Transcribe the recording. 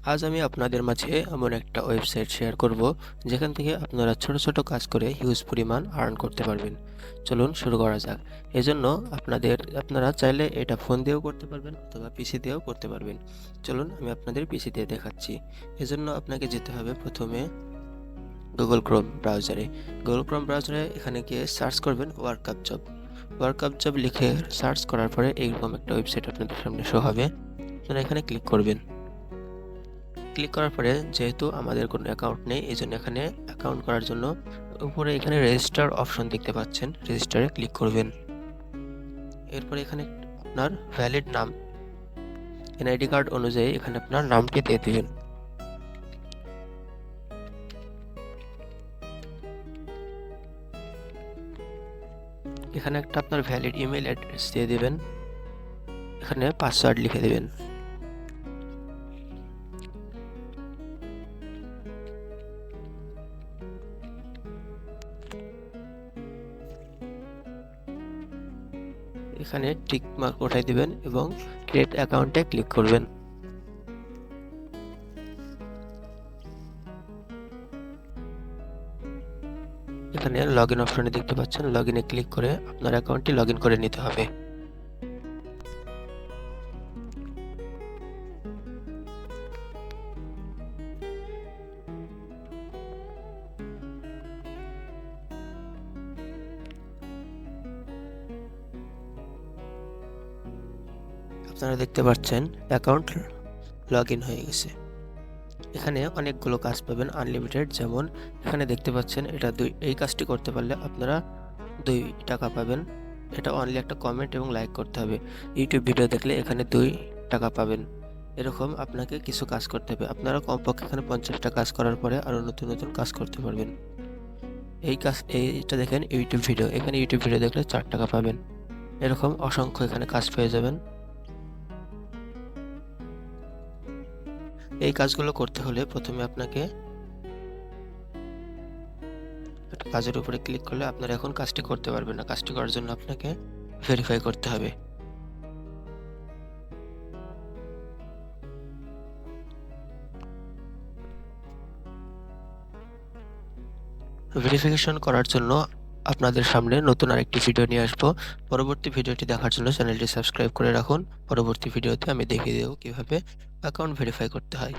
আজ আমি আপনাদের মাঝে এমন একটা ওয়েবসাইট শেয়ার করব যেখান থেকে আপনারা ছোট ছোট কাজ করে হিউজ পরিমাণ আর্ন করতে পারবেন। চলুন শুরু করা যাক। এজন্য আপনারা চাইলে এটা ফোন দিয়েও করতে পারবেন অথবা পিসি দিয়েও করতে পারবেন। চলুন আমি আপনাদের পিসি দিয়ে দেখাচ্ছি। এজন্য আপনাকে যেতে হবে প্রথমে গুগল ক্রোম ব্রাউজারে এখানে গিয়ে সার্চ করবেন ওয়ার্কআপ জব লিখে সার্চ করার পরে এইরকম একটা ওয়েবসাইট আপনাদের সামনে শো হবে। আপনারা এখানে ক্লিক করবেন। ক্লিক করার পরে যেহেতু আমাদের কোনো অ্যাকাউন্ট নেই এই জন্য এখানে অ্যাকাউন্ট করার জন্য উপরে এখানে রেজিস্টার অপশন দেখতে পাচ্ছেন, রেজিস্টারে ক্লিক করবেন। এরপরে এখানে আপনার ভ্যালিড নাম এনআইডি কার্ড অনুযায়ী এখানে আপনার নামটি দিয়ে দেবেন। এখানে একটা আপনার ভ্যালিড ইমেল অ্যাড্রেস দিয়ে দেবেন। এখানে পাসওয়ার্ড লিখে দেবেন। এখানে টিক মার্ক উঠাই দিবেন এবং ক্রিয়েট অ্যাকাউন্টে ক্লিক করবেন। এখানে লগইন অপশনে দেখতে পাচ্ছেন, লগইনে ক্লিক করে আপনার অ্যাকাউন্টটি লগইন করে নিতে হবে। আপনারা দেখতে পাচ্ছেন অ্যাকাউন্ট লগইন হয়ে গেছে। এখানে অনেকগুলো কাজ পাবেন আনলিমিটেড, যেমন এখানে দেখতে পাচ্ছেন এটা এই কাজটি করতে পারলে আপনারা 2 টাকা পাবেন। এটা অনলি একটা কমেন্ট এবং লাইক করতে হবে। ইউটিউব ভিডিও দেখলে এখানে 2 টাকা পাবেন। এরকম আপনাকে কিছু কাজ করতে হবে। আপনারা কমপক্ষে এখানে 50টা কাজ করার পরে আরও নতুন নতুন কাজ করতে পারবেন। এইটা দেখেন ইউটিউব ভিডিও, এখানে ইউটিউব ভিডিও দেখলে 4 টাকা পাবেন। এরকম অসংখ্য এখানে কাজ পেয়ে যাবেন। এই কাজগুলো করতে হলে প্রথমে আপনাকে একটা কাজের উপরে ক্লিক করলে আপনারা এখন কাজটি করতে পারবেন না। কাজটি করার জন্য আপনাকে ভেরিফাই করতে হবে। ভেরিফিকেশন করার জন্য আপনাদের সামনে নতুন আরেকটি ভিডিও নিয়ে আসবো। পরবর্তী ভিডিওটি দেখার জন্য চ্যানেলটি সাবস্ক্রাইব করে রাখুন। পরবর্তী ভিডিওতে আমি দেখিয়ে দেবো কিভাবে অ্যাকাউন্ট ভেরিফাই করতে হয়।